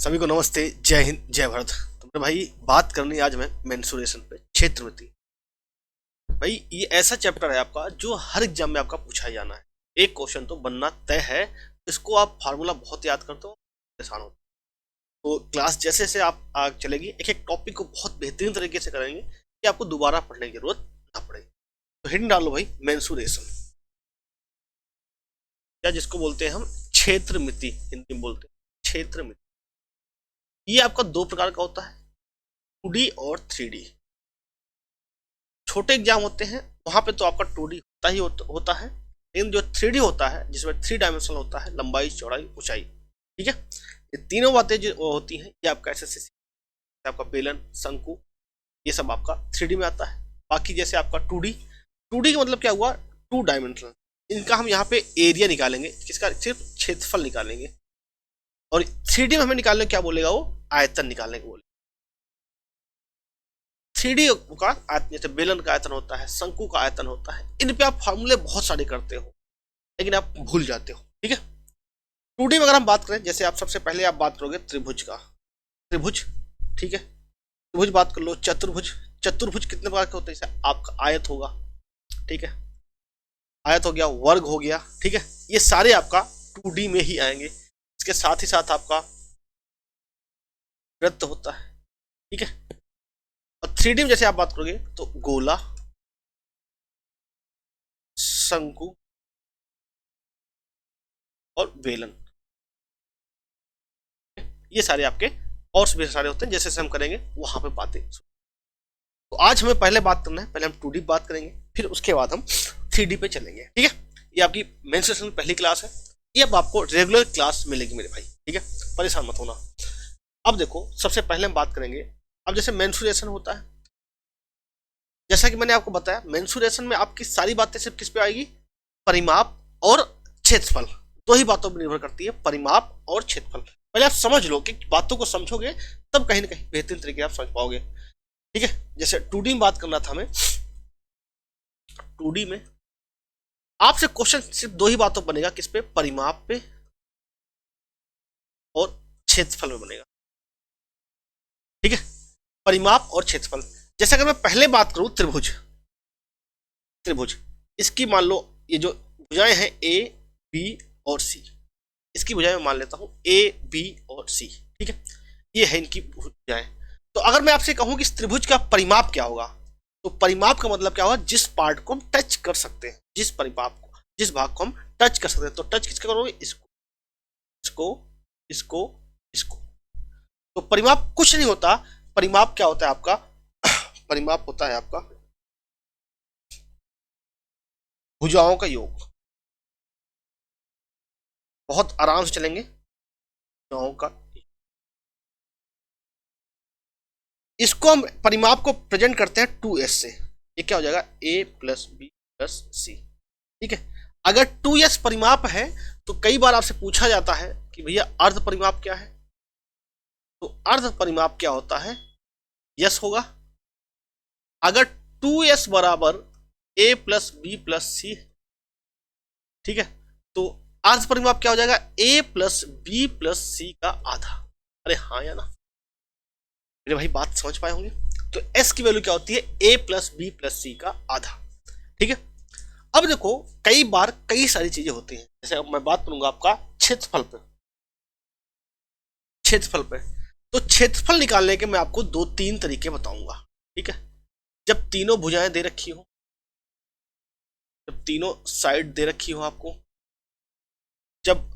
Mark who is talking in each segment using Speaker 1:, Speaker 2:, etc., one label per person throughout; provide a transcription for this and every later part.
Speaker 1: सभी को नमस्ते, जय हिंद, जय भारत। तो मेरे भाई बात करनी आज मैं मेंसुरेशन पे, क्षेत्रमिति। भाई ये ऐसा चैप्टर है आपका जो हर एग्जाम में आपका पूछा ही जाना है। एक क्वेश्चन तो बनना तय है। इसको आप फार्मूला बहुत याद करते हो, परेशान हो। तो क्लास जैसे जैसे आप आगे चलेगी, एक एक टॉपिक को बहुत बेहतरीन तरीके से करेंगे कि आपको दोबारा पढ़ने की जरूरत ना पड़े। तो हिंट डालो भाई, मेंसुरेशन या जिसको बोलते हैं हम क्षेत्रमिति, हिंदी में बोलते हैं क्षेत्रमिति। ये आपका दो प्रकार का होता है, 2D और 3D। छोटे एग्जाम होते हैं वहां पे तो आपका 2D होता ही होता है, लेकिन जो 3D होता है जिसमें 3 डायमेंशनल होता है, लंबाई, चौड़ाई, ऊंचाई, ठीक है। ये तीनों बातें जो होती हैं ये आपका एसएससी, आपका बेलन, शंकु, ये सब आपका 3D में आता है। बाकी जैसे आपका 2D का मतलब क्या हुआ, 2 डायमेंशनल। इनका हम यहाँ पे एरिया निकालेंगे, किसका, सिर्फ क्षेत्रफल निकालेंगे। और 3D में हमें निकालने क्या बोलेगा, वो आयतन निकालने को बोलेगा। 3D का आयतन जैसे बेलन का आयतन होता है, शंकु का आयतन होता है, इन पे आप फॉर्मूले बहुत सारे करते हो लेकिन आप भूल जाते हो, ठीक है। 2D में अगर हम बात करें, जैसे आप सबसे पहले आप बात करोगे त्रिभुज का, त्रिभुज, ठीक है। त्रिभुज बात कर लो, चतुर्भुज, चतुर्भुज कितने प्रकार के होते हैं, जैसे आपका आयत होगा, ठीक है, आयत हो गया, वर्ग हो गया, ठीक है। ये सारे आपका 2D में ही आएंगे। इसके साथ ही साथ आपका वृत्त होता है, ठीक है। और 3D में जैसे आप बात करोगे तो गोला, शंकु और बेलन, ये सारे आपके और भी सारे होते हैं। जैसे जैसे हम करेंगे वहां पे बातें। तो आज हमें पहले बात करना है, पहले हम 2D बात करेंगे, फिर उसके बाद हम 3D पे चलेंगे, ठीक है। ये आपकी मेंसुरेशन पहली क्लास है, ये अब आपको रेगुलर क्लास मिलेगी मेरे भाई, ठीक है, परेशान मत होना। अब देखो, सबसे पहले हम बात करेंगे, अब जैसे मेंसुरेशन होता है, जैसा कि मैंने आपको बताया, मेंसुरेशन में आपकी सारी बातें सिर्फ किस पे आएगी, परिमाप और क्षेत्रफल, दो ही बातों पर निर्भर करती है, परिमाप और क्षेत्रफल। पहले आप समझ लो कि बातों को समझोगे तब कहीं ना कहीं बेहतरीन तरीके आप समझ पाओगे, ठीक है। जैसे 2D में बात करना था हमें, 2D में आपसे क्वेश्चन सिर्फ दो ही बातों बनेगा, किस पे, परिमाप पे और क्षेत्रफल में बनेगा, ठीक है, परिमाप और क्षेत्रफल। जैसे अगर मैं पहले बात करूं त्रिभुज, त्रिभुज इसकी मान लो ये जो भुजाएं हैं ए, बी और सी, इसकी भुजाएं मैं मान लेता हूं ए, बी और सी, ठीक है, ये है इनकी भुजाएं। तो अगर मैं आपसे कहूं कि इस त्रिभुज का परिमाप क्या होगा, तो परिमाप का मतलब क्या होगा, जिस पार्ट को हम टच कर सकते हैं, जिस परिमाप को, जिस भाग को हम टच कर सकते हैं। तो टच किसका करोगे, इसको, इसको, इसको, इसको। तो परिमाप कुछ नहीं होता, परिमाप क्या होता है आपका, परिमाप होता है आपका भुजाओं का योग। बहुत आराम से चलेंगे, भुजाओं का, इसको हम परिमाप को प्रेजेंट करते हैं 2s से। ये क्या हो जाएगा, a प्लस बी प्लस सी, ठीक है। अगर 2s परिमाप है तो कई बार आपसे पूछा जाता है कि भैया अर्ध परिमाप क्या है, तो अर्ध परिमाप क्या होता है, यस होगा। अगर 2s बराबर a प्लस बी प्लस सी, ठीक है, तो अर्ध परिमाप क्या हो जाएगा, a प्लस बी प्लस सी का आधा। अरे हाँ या ना मेरे भाई, बात समझ पाए होंगे। तो s की वैल्यू क्या होती है, a प्लस बी प्लस सी का आधा, ठीक है। अब देखो, कई बार कई सारी चीजें होती हैं, जैसे अब मैं बात करूंगा आपका क्षेत्रफल पे, क्षेत्रफल पे। तो क्षेत्रफल निकालने के मैं आपको 2-3 तरीके बताऊंगा, ठीक है। जब तीनों भुजाएं दे रखी हो, जब तीनों साइड दे रखी हो आपको, जब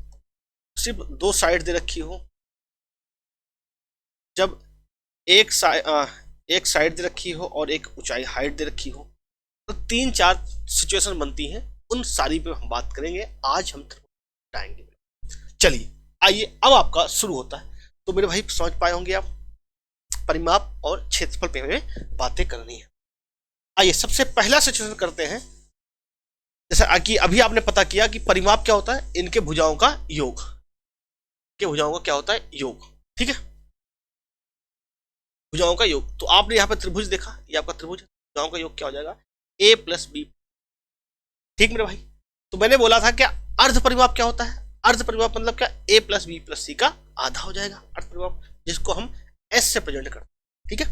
Speaker 1: सिर्फ 2 साइड दे रखी हो, जब एक साइड दे रखी हो और एक ऊंचाई हाइट दे रखी हो, तो 3-4 सिचुएशन बनती हैं, उन सारी पे हम बात करेंगे। आज हम बताएंगे। चलिए आइए, अब आपका शुरू होता है। तो मेरे भाई समझ पाए होंगे आप, परिमाप और क्षेत्रफल पे हमें बातें करनी है। आइए सबसे पहला सिचुएशन करते हैं। जैसा कि अभी आपने पता किया कि परिमाप क्या होता है, इनके भुजाओं का योग, के भुजाओं का क्या होता है, योग, ठीक है, भुजाओं का योग। तो आपने यहाँ पे त्रिभुज देखा, ये आपका त्रिभुज, भुजाओं का योग क्या हो जाएगा, a प्लस बी, ठीक मेरे भाई। तो मैंने बोला था क्या, अर्ध परिमाप क्या होता है, अर्ध परिमाप मतलब क्या, a प्लस बी प्लस सी का आधा हो जाएगा अर्ध परिमाप। परिमाप, जिसको हम एस से प्रेजेंट करते हैं। ठीक है,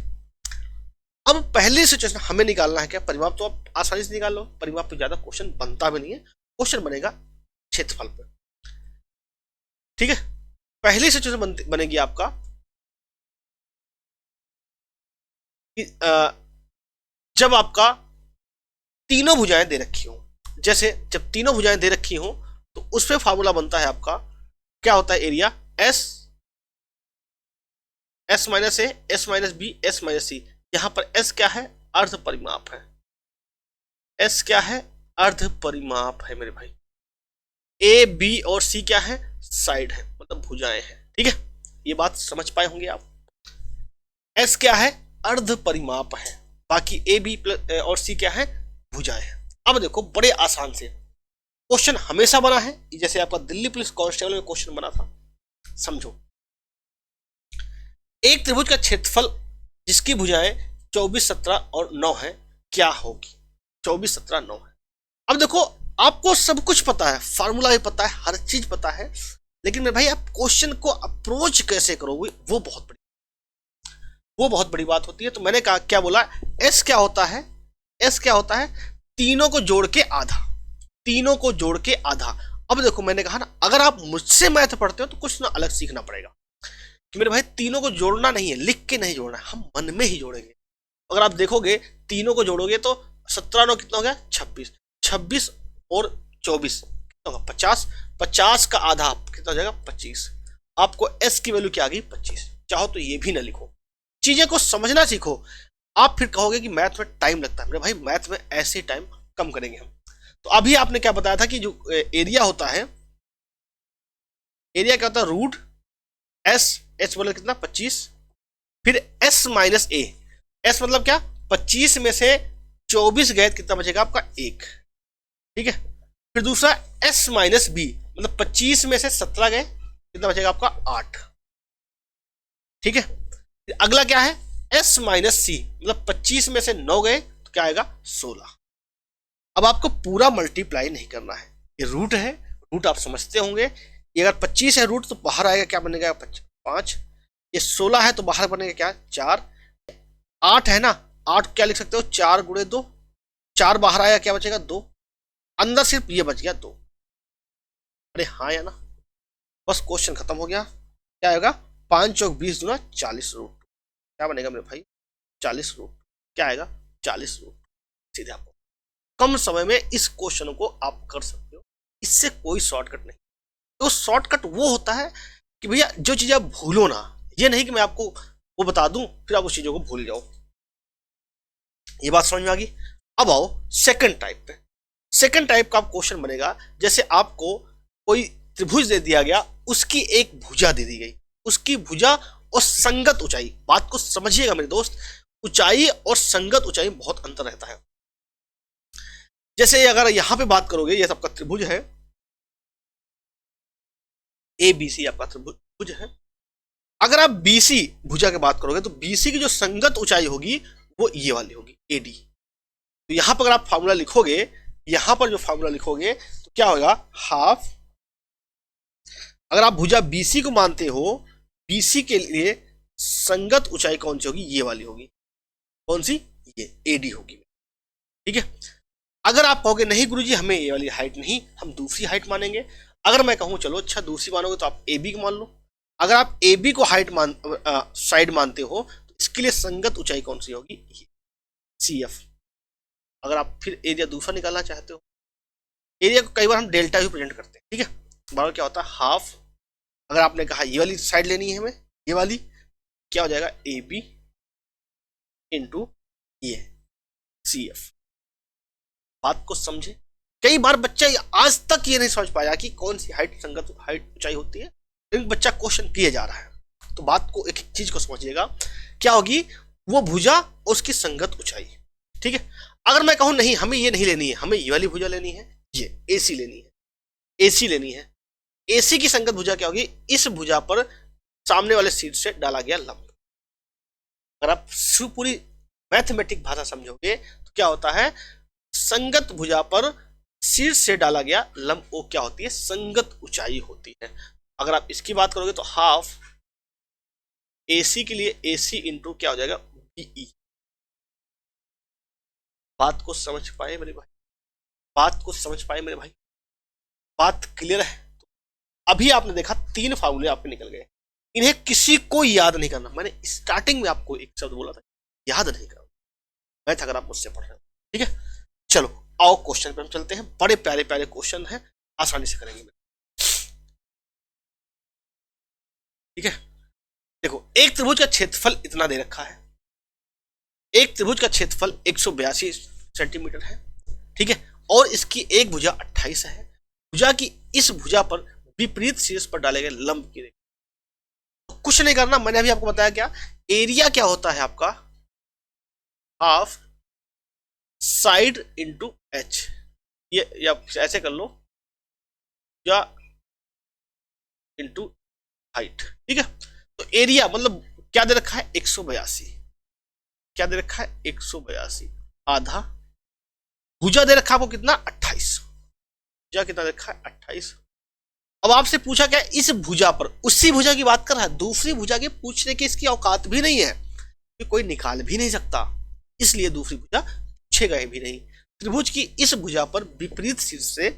Speaker 1: अब पहली सिचुएशन हमें निकालना है क्या, परिमाप तो आप आसानी से निकाल लो, परिमाप पे ज्यादा क्वेश्चन बनता भी नहीं है, क्वेश्चन बनेगा क्षेत्रफल पे। ठीक है, पहली सिचुएशन बनेगी आपका कि जब आपका तीनों भुजाएं दे रखी हो, जैसे जब तीनों भुजाएं दे रखी हो तो उसमें फार्मूला बनता है आपका, क्या होता है, area S, S minus A, S minus B, S minus C. यहां पर एस क्या है, अर्ध परिमाप है, एस क्या है, अर्ध परिमाप है मेरे भाई। ए बी और सी क्या है, साइड है, मतलब भुजाएं हैं। ठीक है, ये बात समझ पाए होंगे आप। एस क्या है, अर्ध परिमाप है, बाकी ए बी और सी क्या है, भुजाएं हैं। अब देखो बड़े आसान से क्वेश्चन हमेशा बना है, जैसे आपका दिल्ली पुलिस कांस्टेबल में क्वेश्चन बना था। समझो, एक त्रिभुज का क्षेत्रफल जिसकी भुजाएं 24, 17 और 9 है क्या होगी, 24, 17, 9 है। अब देखो आपको सब कुछ पता है, फार्मूला भी पता है, हर चीज पता है, लेकिन मेरे भाई आप क्वेश्चन को अप्रोच कैसे करोगे वो बहुत बड़ी बात होती है। तो मैंने कहा, क्या बोला, एस क्या होता है, एस क्या होता है, तीनों को जोड़ के आधा, तीनों को जोड़ के आधा। अब देखो मैंने कहा ना, अगर आप मुझसे मैथ पढ़ते हो तो कुछ ना अलग सीखना पड़ेगा कि मेरे भाई तीनों को जोड़ना नहीं है, लिख के नहीं जोड़ना है, हम मन में ही जोड़ेंगे। अगर आप देखोगे तीनों को जोड़ोगे तो 17 9 कितना हो गया, 26, 26 और 24 कितना होगा, 50, 50 का आधा कितना हो जाएगा, 25। आपको एस की वैल्यू क्या आ गई, 25। चाहो तो ये भी ना लिखो, चीजें को समझना सीखो। आप फिर कहोगे कि मैथ में टाइम लगता है, मेरे भाई मैथ में ऐसे टाइम कम करेंगे हम। तो अभी आपने क्या बताया था कि जो एरिया होता है, एरिया क्या होता है, रूट एस, एच मतलब कितना, 25, फिर एस माइनस ए, एस मतलब क्या, 25 में से 24 गए कितना बचेगा आपका, 1। ठीक है, फिर दूसरा एस माइनस बी, मतलब 25 में से 17 गए कितना बचेगा आपका, 8। ठीक है, फिर अगला क्या है, एस माइनस सी, मतलब 25 में से 9 गए तो क्या आएगा, 16। अब आपको पूरा मल्टीप्लाई नहीं करना है, ये रूट है, रूट आप समझते होंगे। ये अगर 25 है रूट तो बाहर आएगा क्या बनेगा, 5। ये 16 है तो बाहर बनेगा क्या, 4। 8 है ना, 8 क्या लिख सकते हो, 4 गुणे 2, 4 बाहर आया क्या बचेगा, 2। अंदर सिर्फ ये बच गया 2। अरे हाँ या ना, बस क्वेश्चन खत्म हो गया। क्या आएगा, 5 चौक 20 दूना 40 रूट, क्या बनेगा मेरे भाई, 40 रूट। क्या आएगा, 40 रूट। सीधे आपको कम समय में इस क्वेश्चन को आप कर सकते हो, इससे कोई शॉर्टकट नहीं। तो शॉर्टकट वो होता है कि भैया जो चीज आप भूलो ना, ये नहीं कि मैं आपको वो बता दूं फिर आप उस चीजों को भूल जाओ। ये बात समझ में आ गई। अब आओ सेकंड टाइप पे। सेकंड टाइप का क्वेश्चन बनेगा, जैसे आपको कोई त्रिभुज दे दिया गया, उसकी एक भुजा दे दी गई, उसकी भुजा और संगत ऊंचाई। बात को समझिएगा मेरे दोस्त, ऊंचाई और संगत ऊंचाई में बहुत अंतर रहता है। जैसे अगर यहां पे बात करोगे, ये आपका त्रिभुज है, ए बी सी आपका त्रिभुज है। अगर आप बीसी भुजा की बात करोगे तो बीसी की जो संगत ऊंचाई होगी वो ये वाली होगी, एडी। तो यहां पर अगर आप फॉर्मूला लिखोगे, यहां पर जो फॉर्मूला लिखोगे तो क्या होगा, हाफ। अगर आप भुजा बीसी को मानते हो, बीसी के लिए संगत ऊंचाई कौन सी होगी, ये वाली होगी। कौन सी, ये एडी होगी। ठीक है, अगर आप कहोगे नहीं गुरुजी हमें ये वाली हाइट नहीं, हम दूसरी हाइट मानेंगे। अगर मैं कहूं चलो अच्छा दूसरी मानोगे तो आप ए बी को मान लो। अगर आप ए बी को हाइट साइड मानते हो तो इसके लिए संगत ऊंचाई कौन सी होगी, सी एफ। अगर आप फिर एरिया दूसरा निकालना चाहते हो, एरिया को कई बार हम डेल्टा भी प्रेजेंट करते हैं। ठीक है, बार क्या होता है, हाफ। अगर आपने कहा ये वाली साइड लेनी है हमें, ये वाली, क्या हो जाएगा, ए बी इंटू ये सी एफ। बात को समझे। कई बार बच्चा आज तक ये नहीं समझ पाया कि कौन सी हाइट संगत हाइट ऊंचाई होती है, लेकिन बच्चा क्वेश्चन किए जा रहा है। तो बात को एक चीज को समझिएगा, क्या होगी, वो भुजा उसकी संगत ऊंचाई। ठीक है, अगर मैं कहूं नहीं हमें ये नहीं लेनी है, हमें ये वाली भुजा लेनी है, ये एसी लेनी है, एसी लेनी है। एसी की संगत भुजा क्या होगी, इस भुजा पर सामने वाले सीट से डाला गया लंब। अगर आप पूरी मैथमेटिक भाषा समझोगे तो क्या होता है, संगत भुजा पर शीर्ष से डाला गया लंब, वो क्या होती है, संगत ऊंचाई होती है। अगर आप इसकी बात करोगे तो हाफ AC के लिए AC इंटू क्या हो जाएगा BE। बात को समझ पाए मेरे भाई, बात को समझ पाए मेरे भाई, बात क्लियर है? अभी आपने देखा 3 फार्मूले आपके निकल गए, इन्हें किसी को याद नहीं करना। मैंने स्टार्टिंग में आपको एक शब्द बोला था, याद नहीं करना मैथ अगर आप मुझसे पढ़ रहे हो, ठीक है। चलो आओ क्वेश्चन पे हम चलते हैं, बड़े प्यारे प्यारे क्वेश्चन हैं, आसानी से करेंगे, ठीक है। देखो एक त्रिभुज का क्षेत्रफल इतना दे रखा है, एक त्रिभुज का क्षेत्रफल 182 सेंटीमीटर है, ठीक है, और इसकी एक भुजा 28 है। भुजा की इस भुजा पर विपरीत शीर्ष पर डाले गए लंब की रेखा, तो कुछ नहीं करना, मैंने अभी आपको बताया क्या, एरिया क्या होता है आपका, हाफ साइड इंटू एच, ये या ऐसे कर लो, या इंटू हाइट, ठीक है। तो एरिया मतलब क्या दे रखा है 182, क्या दे रखा है 182, आधा भुजा दे रखा है आपको कितना 28, भुजा कितना दे रखा है 28। अब आपसे पूछा क्या, इस भुजा पर, उसी भुजा की बात कर रहा है, दूसरी भुजा के पूछने की इसकी औकात भी नहीं है, कि कोई निकाल भी नहीं सकता, इसलिए दूसरी भुजा पूछेगा भी नहीं। त्रिभुज की इस भुजा पर विपरीत शीर्ष से,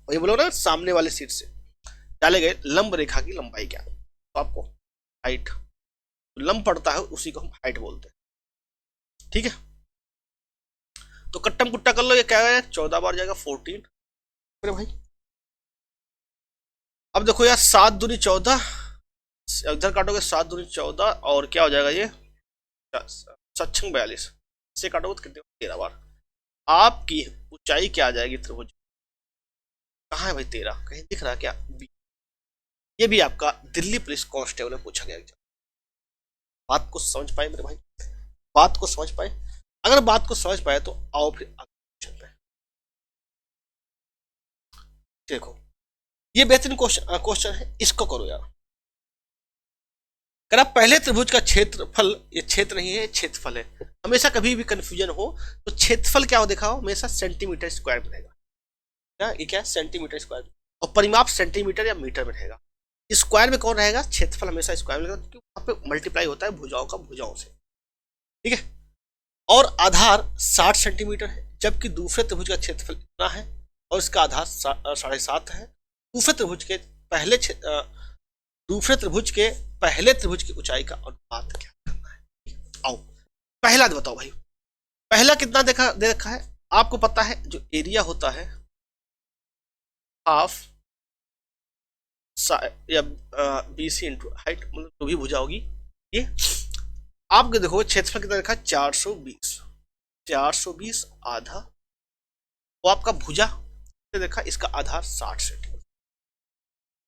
Speaker 1: वही बोलो ना, सामने वाले शीर्ष से डाले गए लंब रेखा की लंबाई क्या है, तो आपको हाइट, लंब पड़ता है उसी को हम हाइट बोलते हैं, ठीक है। तो कट्टम कुट्टा कर लो, ये क्या है 14 बार जाएगा 14 मेरे भाई। अब देखो यार 7 दूनी 14, इधर काटोगे 7 दूनी 14, और क्या हो जाएगा ये 42, इससे काटोगे तो कितने 13 बार। आपकी ऊंचाई क्या आ जाएगी त्रिभुज, कहाँ है भाई 13, कहीं दिख रहा है क्या बी। ये भी आपका दिल्ली पुलिस कांस्टेबल में पूछा गया एग्जाम। बात को समझ पाए मेरे भाई, बात को समझ पाए? अगर बात को समझ पाए तो आओ फिर क्वेश्चन पे। देखो ये बेहतरीन क्वेश्चन है, इसको करो यार। अगर आप पहले त्रिभुज का क्षेत्रफल, ये क्षेत्र नहीं है क्षेत्रफल है, हमेशा कभी भी कंफ्यूजन हो तो क्षेत्रफल क्या हो देखा हो, हमेशा सेंटीमीटर स्क्वायर में रहेगा, क्या ये क्या है सेंटीमीटर स्क्वायर, और परिमाप सेंटीमीटर या मीटर में रहेगा। स्क्वायर में कौन रहेगा, क्षेत्रफल हमेशा स्क्वायर में रहेगा, क्योंकि वहां पे मल्टीप्लाई होता है भुजाओं का भुजाओं से, ठीक है। और आधार 60 सेंटीमीटर है, जबकि दूसरे त्रिभुज का क्षेत्रफल इतना है और इसका आधार 7.5 है। दूसरे त्रिभुज के पहले दूसरे त्रिभुज के पहले त्रिभुज की ऊंचाई का अनुपात क्या करना है। आओ पहला बताओ भाई, पहला कितना दे रखा है, आपको पता है जो एरिया होता है हाफ या BC इंटू हाइट, मतलब जो भी भुजा होगी ये। आपके देखो क्षेत्रफल कितना रखा है 420 आधा, वो आपका भुजा देखा, इसका आधार 60 सेंटीमीटर।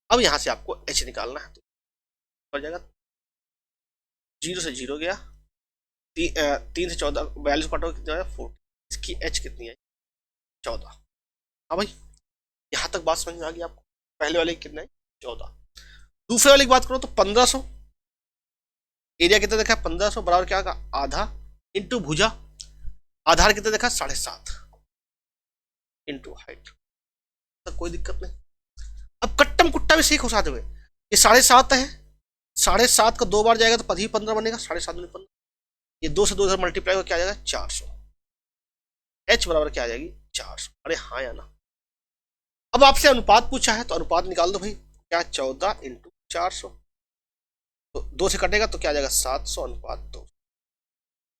Speaker 1: अब यहां से आपको h निकालना है, तो हो जाएगा 0 से 0 गया, 3 से 14 42 काटो कितना है 40, इसकी h कितनी है 14। हाँ भाई यहां तक बात समझ में आ गई आपको, पहले वाले कितना है 14। दूसरे वाले की बात करो तो 1500, एरिया कितना देखा 1500 बराबर क्या होगा आधा इंटू भुजा, आधार कितना देखा 7.5 इंटू हाइट, तो कोई दिक्कत नहीं। अब कट्टम कुट्टा भी सीखो साथ में, ये 7.5 है, 7.5 का 2 बार जाएगा तो 15 बनेगा, 7.5 में 15, ये 2 से 2 इधर मल्टीप्लाई हो क्या आ जाएगा 400, h बराबर क्या आ जाएगी 400। अरे हाँ या ना। अब आपसे अनुपात पूछा है तो अनुपात निकाल दो भाई, क्या 14 इंटू 400, तो 2 से कटेगा तो क्या आ जाएगा 700 अनुपात 2,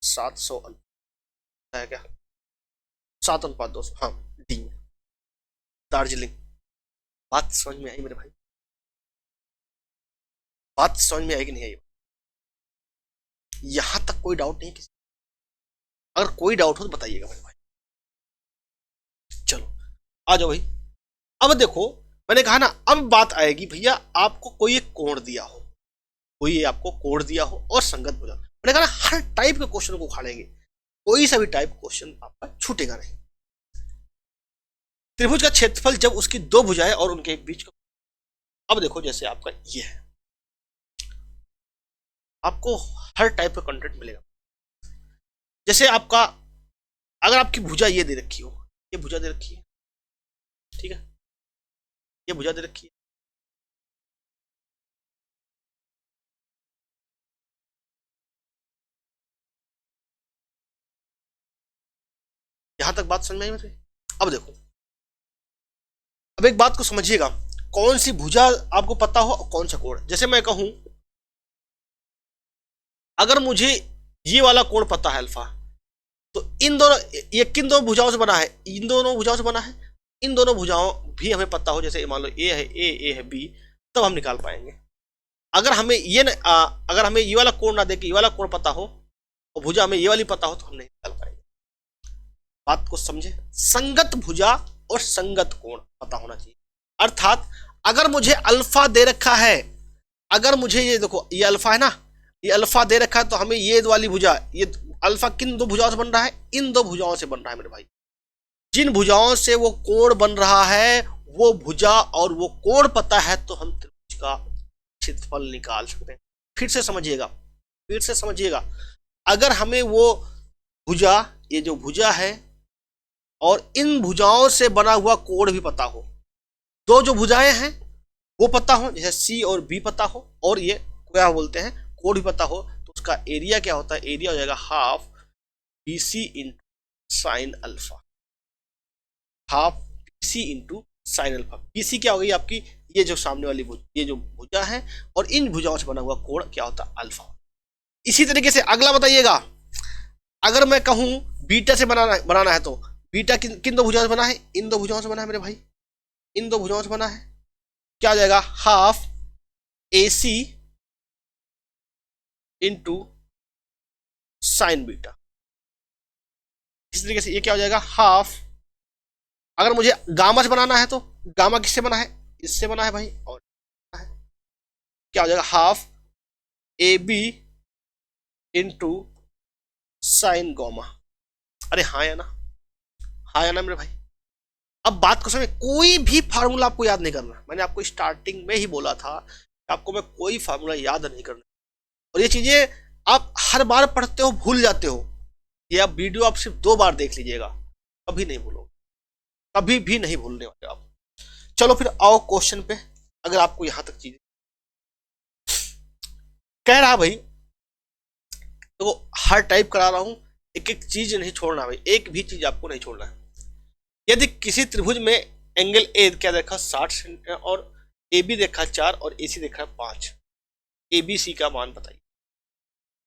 Speaker 1: 700 है क्या 7 अनुपात 200, हाँ डी दार्जिलिंग। बात समझ में आई मेरे भाई, बात समझ में आई कि नहीं आई? यहां तक कोई डाउट नहीं किसी, अगर कोई डाउट हो तो बताइएगा मेरे भाई। चलो आ जाओ भाई। अब देखो मैंने कहा ना, अब बात आएगी भैया आपको कोई एक कोण दिया हो, कोई आपको कोण दिया हो और संगत भुजा, मैंने कहा ना हर टाइप के क्वेश्चन को उखाड़ेंगे, कोई सा भी टाइप क्वेश्चन आपका छूटेगा नहीं। त्रिभुज का क्षेत्रफल जब उसकी 2 भुजाएं और उनके एक बीच का, अब देखो जैसे आपका ये है, आपको हर टाइप का कंटेंट मिलेगा। जैसे आपका अगर आपकी भुजा ये दे रखी हो, ये भुजा दे रखी है, ठीक है, ये भुजा दे रखी है, यहां तक बात समझ में आई मेरे? अब देखो, अब एक बात को समझिएगा, कौन सी भुजा आपको पता हो और कौन सा कोण। जैसे मैं कहूं, अगर मुझे ये वाला कोण पता है अल्फा, तो इन दोनों, ये किन दोनों भुजाओं से बना है? इन दोनों भुजाओं से बना है। इन दोनों भुजाओं भी हमें पता हो, जैसे मान लो ए है ए, ए है बी, तब हम निकाल पाएंगे। अगर हमें ये अगर हमें ये वाला कोण ना दे के ये वाला कोण पता हो और भुजा हमें ये वाली पता हो, तो हम नहीं निकाल पाएंगे। बात को समझे? संगत भुजा और संगत कोण पता होना चाहिए। अर्थात अगर मुझे अल्फा दे रखा है, अगर मुझे ये देखो, ये अल्फा है ना, ये अल्फा दे रखा है, तो हमें ये वाली भुजा, ये अल्फा किन दो भुजाओं से बन रहा है? इन दो भुजाओं से बन रहा है मेरे भाई। जिन भुजाओं से वो कोण बन रहा है, वो भुजा और वो कोण पता है, तो हम त्रिभुज का क्षेत्रफल निकाल सकते हैं। फिर से समझिएगा, फिर से समझिएगा, अगर हमें वो भुजा, ये जो भुजा है और इन भुजाओं से बना हुआ कोण भी पता हो, दो जो भुजाएं हैं वो पता हो, जैसे सी और बी पता हो, और ये क्या बोलते हैं, कोण भी पता हो, तो उसका एरिया क्या होता है? एरिया हो जाएगा half B C into sine alpha. Half B C into sine alpha. B C क्या हो गई आपकी? ये जो सामने वाली ये जो भुजा है, और इन भुजाओं से बना हुआ कोण क्या होता है? अल्फा। इसी तरीके से अगला बताइएगा, अगर मैं कहूं बीटा से बनाना है, तो बीटा किन दो भुजाओं से बना है? इन दो भुजाओं से बना है मेरे भाई, इन दो भुजाओं से बना है। क्या हो जाएगा? हाफ ए सी इंटू साइन बीटा। इस तरीके से ये क्या हो जाएगा? हाफ, अगर मुझे गामा से बनाना है, तो गामा किससे बना है? इससे बना है भाई, और क्या हो जाएगा? Half A B into sine gamma. अरे हाँ या ना, हाँ या ना मेरे भाई? अब बात को समझ, कोई भी फार्मूला आपको याद नहीं करना। मैंने आपको स्टार्टिंग में ही बोला था कि आपको मैं कोई फार्मूला याद नहीं करना, और ये चीजें आप हर बार पढ़ते हो भूल जाते हो। ये आप वीडियो आप सिर्फ 2 बार देख लीजिएगा, कभी नहीं भूलोगे, कभी भी नहीं भूलने वाले आप। चलो फिर आओ क्वेश्चन पे। अगर आपको यहां तक चीज कह रहा भाई, तो हर टाइप करा रहा हूं, एक एक चीज नहीं छोड़ना भाई, एक भी चीज आपको नहीं छोड़ना है। यदि किसी त्रिभुज में एंगल ए क्या देखा 60 सेंटीमीटर, और ए बी देखा 4 और ए सी देखा 5, ए बी सी का मान बताइए।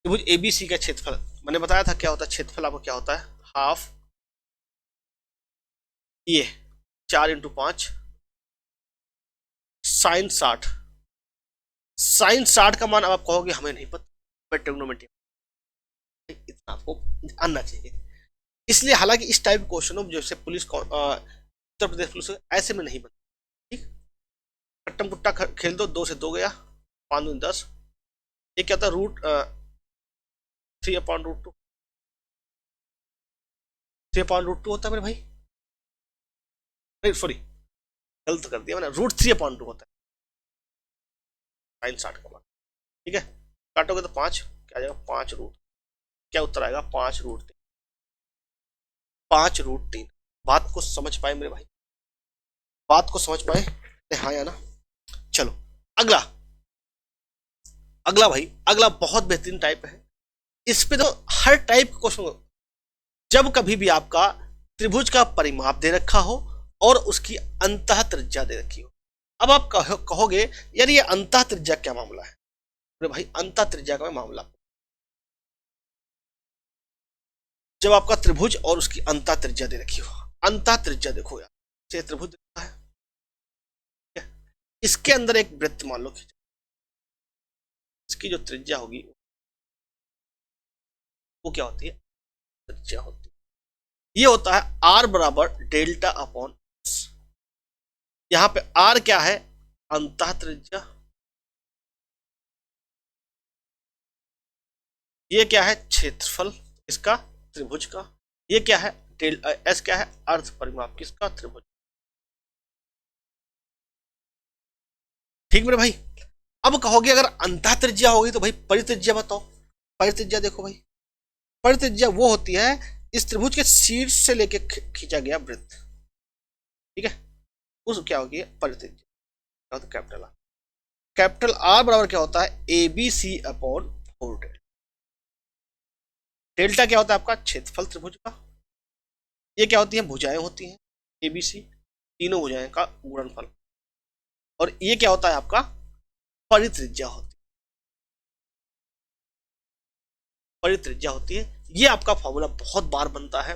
Speaker 1: त्रिभुज ए बी सी का क्षेत्रफल मैंने बताया था क्या होता है, क्षेत्रफल आपको क्या होता है? हाफ ये 4 इंटू 5 साइन 60। साइन 60 का मान अब आप कहोगे हमें नहीं पता, मैं ट्रिग्नोमेट्री, इतना आपको आना चाहिए। इसलिए हालांकि इस टाइप क्वेश्चनों जैसे पुलिस उत्तर प्रदेश पुलिस ऐसे में नहीं बनता, ठीक। कट्टम कुट्टा खेल दो, 2 से 2 गया, 5 दूनी 10। ये क्या होता है? रूट 3/√2, 3/√2 होता है मेरे भाई, नहीं सॉरी गलत कर दिया मैंने, √3/2 होता है साइन 60 का मान, ठीक है। काटोगे तो 5, क्या आ जाएगा? 5 क्या उत्तर आएगा? 5√3, 5√3। बात को समझ पाए मेरे भाई? बात को समझ पाए? हाँ या ना? चलो अगला, अगला भाई, अगला बहुत बेहतरीन टाइप है। इस पे तो हर टाइप का क्वेश्चन, जब कभी भी आपका त्रिभुज का परिमाप दे रखा हो और उसकी अंतः त्रिज्या दे रखी हो। अब आप कहोगे यार ये अंतः त्रिज्या क्या मामला है? अरे भाई अंतः त्रिज्या का मामला, जब आपका त्रिभुज और उसकी अंतः त्रिज्या दे रखी हो। अंतः त्रिज्या देखो यार, ये त्रिभुज दिखता है, इसके अंदर एक वृत्त मान लो खींचा, इसकी जो त्रिज्या होगी वो क्या होती है? त्रिज्या होती है। ये होता है आर बराबर डेल्टा अपॉन, यहां पे आर क्या है? अंतः त्रिज्या, ये क्या है? क्षेत्रफल इसका त्रिभुज का, ये क्या है? एस क्या है? अर्ध परिमाप किसका? त्रिभुज। ठीक मेरे भाई। अब कहोगे अगर अंतः त्रिज्या होगी तो भाई परित्रिज्या बताओ। परित्रिज्या देखो भाई, परित्रिज्या वो होती है इस त्रिभुज के शीर्ष से लेके खींचा गया वृत्त, ठीक है, उस क्या होगी? परित्रिज्या। कैपिटल आर, कैपिटल आर बराबर क्या होता है? A B C upon 4 delta. Delta क्या होता है आपका? क्षेत्रफल त्रिभुज का, ये क्या होती है, भुजाएं होती हैं, ए बी सी, तीनों भुजाएं का गुणनफल। और ये क्या होता है आपका, परित्रिज्या होती है, परित्रिज्या होती है। ये आपका फॉर्मूला बहुत बार बनता है,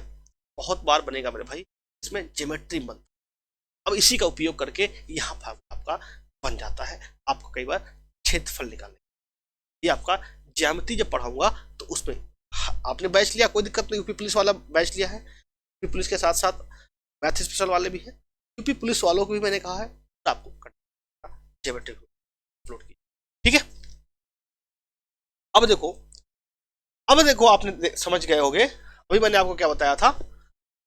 Speaker 1: बहुत बार बनेगा मेरे भाई, इसमें ज्योमेट्री बनता है। अब इसी का उपयोग करके यहाँ फॉर्मूला आपका बन जाता है। आपको कई बार क्षेत्रफल निकालने, ये आपका ज्यामिति जब पढ़ाऊंगा तो उसमें आपने बैच लिया, कोई दिक्कत नहीं, यूपी पुलिस वाला बैच लिया है, यूपी पुलिस के साथ साथ मैथ स्पेशल वाले भी हैं, यूपी पुलिस वालों को भी मैंने कहा है तो आपको ज्योमेट्री अपलोड की, ठीक है। अब देखो, अब देखो आपने समझ गए होंगे, अभी मैंने आपको क्या बताया था,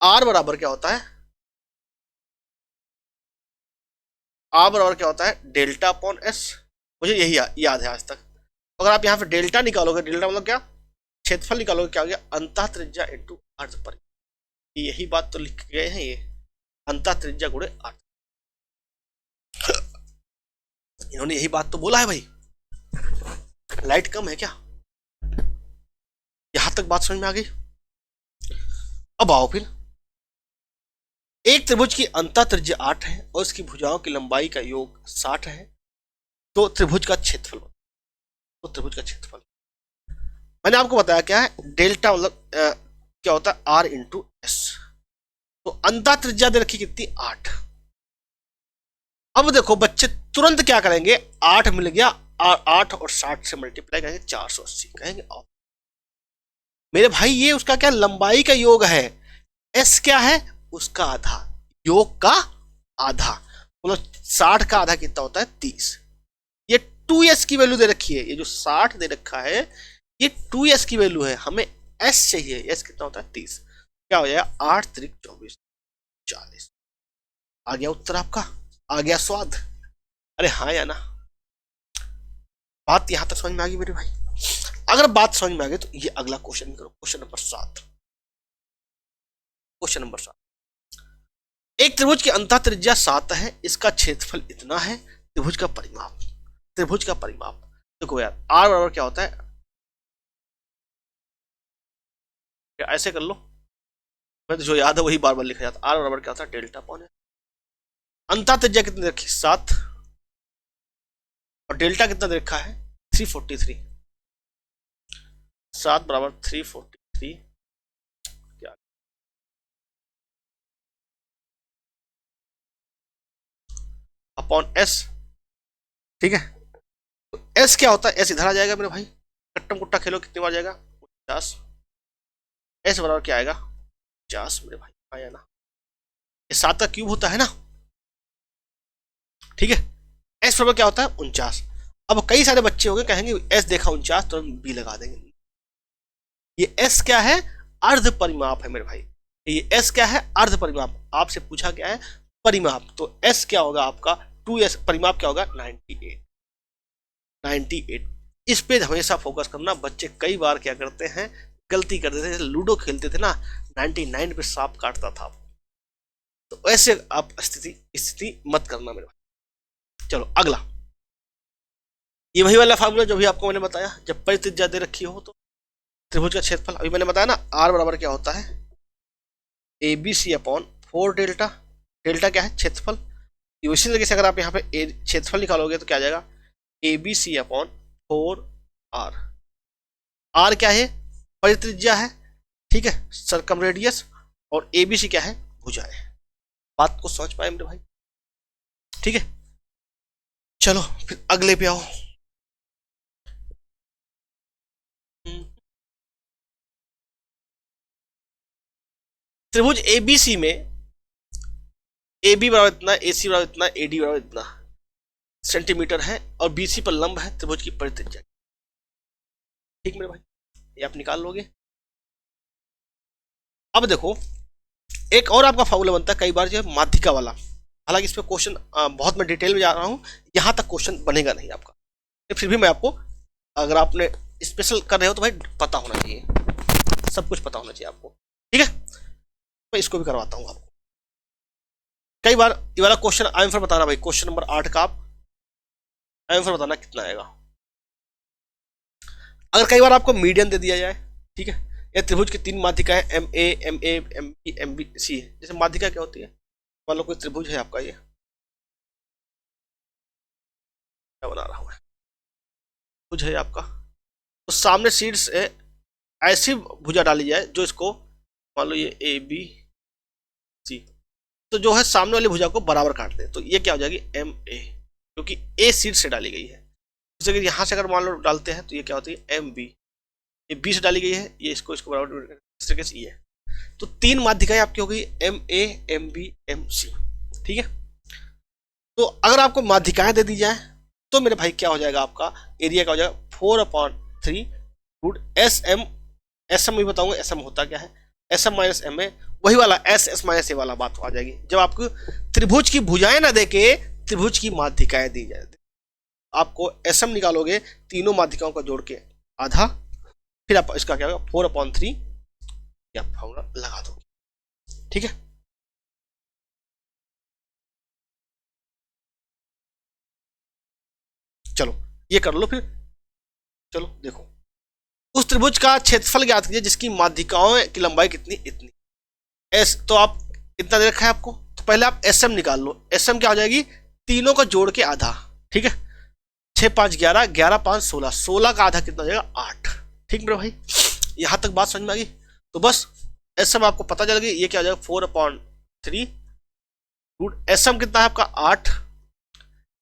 Speaker 1: आर बराबर क्या होता है, आर बराबर क्या होता है, डेल्टा अपॉन एस। मुझे यही याद है आज तक। अगर आप यहाँ पे डेल्टा निकालोगे, डेल्टा मतलब क्या, क्षेत्रफल निकालोगे, क्या हो गया, अंतः त्रिज्या इंटू अर्ध परिमाप। यही बात तो लिख गए हैं ये, अंतः त्रिज्या गुणे अर्ध, इन्होंने यही बात तो बोला है भाई। लाइट कम है क्या, यहां तक बात समझ में आ गई। अब आओ फिर, एक त्रिभुज की अंतः त्रिज्या 8 है और इसकी भुजाओं की लंबाई का योग 60 है, तो त्रिभुज का क्षेत्रफल, तो त्रिभुज का क्षेत्रफल मैंने आपको बताया क्या है, डेल्टा मतलब क्या होता है, आर इंटू एस। तो अंतः त्रिज्या दे रखी कितनी, 8। अब देखो बच्चे तुरंत क्या करेंगे, 8 मिल गया, 8 और 60 से मल्टीप्लाई करेंगे, 480 कहेंगे। आओ मेरे भाई, ये उसका क्या, लंबाई का योग है, एस क्या है, उसका आधा, योग का आधा, मतलब 60 का आधा कितना होता है, 30। ये 2s की वैल्यू दे रखी है, ये जो 60 दे रखा है ये 2s की वैल्यू है, हमें s चाहिए, s कितना होता है, 30। क्या हो जाएगा, 8 त्रिक 24, 40। आ गया उत्तर आपका, आ गया स्वाद। अरे हाँ या ना, बात यहां तक समझ में आ गई मेरे भाई। अगर बात समझ में आ गई तो ये अगला क्वेश्चन करो, क्वेश्चन नंबर 7। क्वेश्चन नंबर 7, एक त्रिभुज की अंतः त्रिज्या 7 है, इसका क्षेत्रफल इतना है, त्रिभुज का परिमाप, त्रिभुज का परिमाप। देखो यार, आर बराबर क्या होता है, ऐसे कर लो, मैं तो जो याद है वही बार बार लिखा जाता है। आर बराबर क्या होता है, डेल्टा अपॉन, अंतः त्रिज्या कितनी रखी, 7, और डेल्टा कितना दे रखा है, 343। 7 बराबर 343 क्या, अपॉन एस, ठीक है। तो एस क्या होता है, एस इधर आ जाएगा मेरे भाई, कट्टम कुट्टा खेलो कितनी बार जाएगा, 50। एस बराबर क्या आएगा, 50 मेरे भाई, आया ना, ये 7 का क्यूब होता है ना, ठीक है। एस बराबर क्या होता है, 49। अब कई सारे बच्चे होंगे कहेंगे एस देखा 49 तो हम बी लगा देंगे, ये एस क्या है, अर्ध परिमाप है मेरे भाई, ये एस क्या है, अर्ध परिमाप। आपसे पूछा क्या है, परिमाप, तो एस क्या होगा आपका, 2s, परिमाप क्या होगा, 98। 98 इस पे हमेशा फोकस करना। बच्चे कई बार क्या करते हैं, गलती कर देते थे, लूडो खेलते थे ना, 99 पे सांप काटता था, तो ऐसे आप स्थिति मत करना मेरे भाई। चलो अगला, ये वही वाला फार्मूला जो भी आपको मैंने बताया, जब परित्रिज्या दे रखी हो तो त्रिभुज का क्षेत्रफल, अभी मैंने बताया ना, आर बराबर क्या होता है, A B C upon 4 delta, delta क्या है, क्षेत्रफल। इसी तरीके से अगर आप यहाँ पे क्षेत्रफल निकालोगे तो क्या आ जाएगा, A B C upon 4 R. R क्या है, परित्रिज्या है, ठीक है, सरकम रेडियस, और ए बी सी क्या है, भुजा है। बात को समझ पाए मेरे भाई, ठीक है। चलो फिर अगले पे आओ। त्रिभुज एबीसी में ए बी बराबर इतना, ए सी बराबर इतना, ए डी बराबर इतना सेंटीमीटर है, और बीसी पर लंब है त्रिभुज की परित्रिज्या, ठीक मेरे भाई, ये आप निकाल लोगे। अब देखो, एक और आपका फॉर्मूला बनता है कई बार जो है माध्यिका वाला, हालांकि इस पे क्वेश्चन बहुत मैं डिटेल में जा रहा हूं, यहां तक क्वेश्चन बनेगा नहीं आपका, तो फिर भी मैं आपको, अगर आपने स्पेशल कर रहे हो तो भाई पता होना चाहिए, सब कुछ पता होना चाहिए आपको, ठीक है। मैं इसको भी करवाता हूं आपको। कई बार ये वाला क्वेश्चन आंसर बताना भाई, क्वेश्चन नंबर 8 का आप आंसर बताना कितना आएगा। अगर कई बार आपको मीडियन दे दिया जाए, ठीक है, ये त्रिभुज की 3 माध्यिकाएं MA MA MB MB C है। जैसे माध्यिका क्या होती है, मान लो कोई त्रिभुज है आपका, ये क्या बना रहा हूं मैं, त्रिभुज है आपका, तो सामने शीर्ष ऐसी भुजा डाली जाए जो इसको, मान लो ये ABC, तो जो है सामने वाली भुजा को बराबर काट दे, तो ये क्या हो जाएगी MA, क्योंकि A शीर्ष से डाली गई है। जैसे कि यहाँ से अगर मान लो डालते हैं तो ये क्या होती है MB, ये B से डाली गई है, ये इसको बराबर, इस तरीके से ये, तो 3 माध्यिकाएं आपकी हो गई MA MB MC। ठीक है, तो अगर आपको माध्यिकाएं दे दी जाए तो मेरे भाई क्या हो जाएगा, आपका एरिया क्या हो जाएगा 4/3 रूट SM, SM भी बताऊंगा SM होता क्या है, SM माइनस MA, वही वाला SS माइनस A वाला बात आ जाएगी जब आपको त्रिभुज की भुजाएं ना देके त्रिभुज की माध्यिकाएं दी जाए। आपको SM निकालोगे तीनों माध्यिकाओं का जोड़ के आधा, फिर आप इसका क्या होगा 4/3 आप फॉर्मूला लगा दो। ठीक है, चलो ये कर लो फिर। चलो देखो, उस त्रिभुज का क्षेत्रफल ज्ञात कीजिए जिसकी माध्यिकाओं की लंबाई कितनी, इतनी S, तो आप इतना दे रखा है आपको, तो पहले आप SM निकाल लो। SM क्या हो जाएगी, तीनों का जोड़ के आधा। ठीक है, 6 5 11, 11 5 16, 16 का आधा कितना हो जाएगा 8। ठीक मेरे भाई, यहां तक बात समझ में आ गई, तो बस SM आपको पता चल गई, ये क्या हो जाएगा 4/3 रूट SM कितना है आपका 8,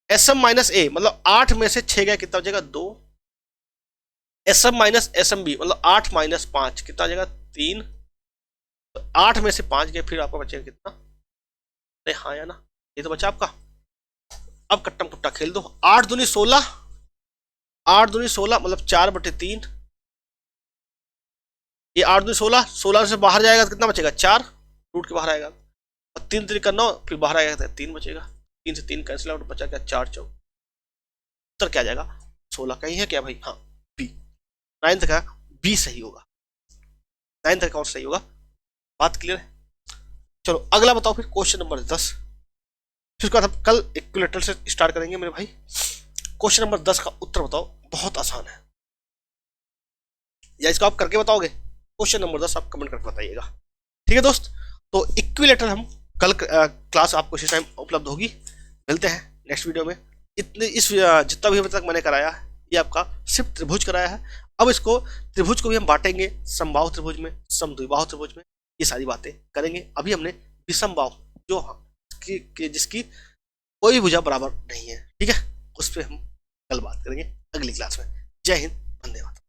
Speaker 1: SM माइनस A मतलब 8 में से 6 गया कितना हो जाएगा 2, SM माइनस SMB मतलब 8 माइनस 5 कितना हो जाएगा 3, तो 8 में से 5 गए, फिर आपका बचेगा कितना, अरे हाँ या ना, ये तो बचा आपका। अब कट्टम कुट्टा खेल दो, 8 दूनी 16, 8 दूनी 16 मतलब 4/3, ये 8 दूनी 16, 16 से बाहर जाएगा तो कितना बचेगा 4, रूट के बाहर आएगा, और 3 3 का 9, फिर बाहर आएगा 3 बचेगा, 3 से 3 कैंसिल आउट, बचा क्या 4 4, उत्तर क्या जाएगा 16 का ही है क्या भाई, हाँ बी, 9th का बी सही होगा, 9th का और सही होगा। बात क्लियर है, चलो अगला बताओ फिर क्वेश्चन नंबर 10, फिर उसके बाद हम कल इक्विलेटरल से स्टार्ट करेंगे मेरे भाई। क्वेश्चन नंबर 10 का उत्तर बताओ, बहुत आसान है, या इसको आप करके बताओगे, क्वेश्चन नंबर 10 आप कमेंट करके बताइएगा। ठीक है दोस्त, तो इक्विलेटरल हम कल क्लास आपको इसी टाइम उपलब्ध होगी, मिलते हैं नेक्स्ट वीडियो में। इतने इस जितना भी अभी तक मैंने कराया है ये आपका सिर्फ त्रिभुज कराया है, अब इसको त्रिभुज को भी हम बांटेंगे समबाहु त्रिभुज में, समद्विबाहु त्रिभुज में, ये सारी बातें करेंगे। अभी हमने विषमबाहु जो जिसकी कोई भी भुजा बराबर नहीं है, ठीक है, उस पर हम कल बात करेंगे अगली क्लास में। जय हिंद, वंदे मातरम।